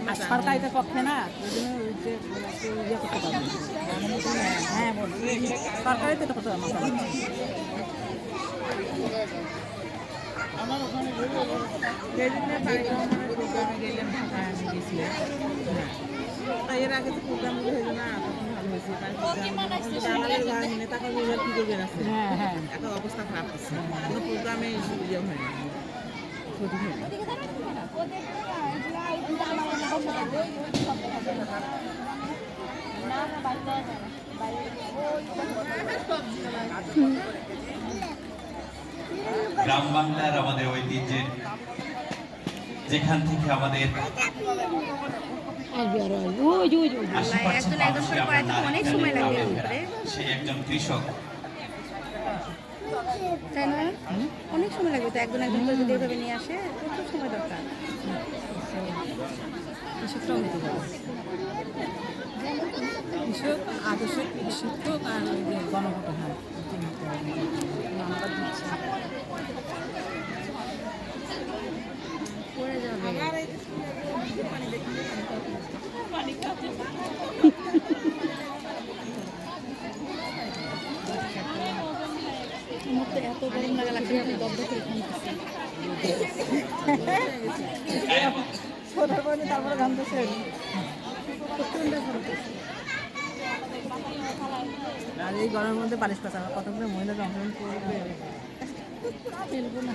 আর সরকারিদের পক্ষে না ইয়ে করতে পারবে। হ্যাঁ বলছি সরকারিতে তো করতে পারবে। আমার ওখানে প্রোগ্রামে গেলাম ঢাকায় আমি গেছিলাম। এর আগে তো প্রোগ্রামগুলো হইলো না, তখন ভালো হয়েছে। জানালের ঘর মিলে তাকে এবার কী করবেন আছে। হ্যাঁ হ্যাঁ এখন অবস্থা খারাপ হচ্ছে, কোনো প্রোগ্রামে ইয়ে হয় না, ক্ষতি হয় না। গ্রাম বাংলার আমাদের ঐতিহ্যের যেখান থেকে আমাদের সে একজন কৃষক, তাই না? অনেক সময় লাগবে তো একজন একজন করে যদি এভাবে নিয়ে আসে, প্রচুর সময় দরকার। কৃষকটাও হতে পারে, কৃষক আদর্শ শিক্ষক আর গণভোট। হ্যাঁ নাম্বার দিচ্ছে পড়ে যাবে। আমার তো এত গরম লাগা লাগছে, আমি দগ্ধ করে খাইতেছি। তারপরে ঘামতেছে। আর এই গরমের মধ্যে বালিশ পাতা কতগুলো মহিলা অংশগ্রহণ করবে, ফেলবো না।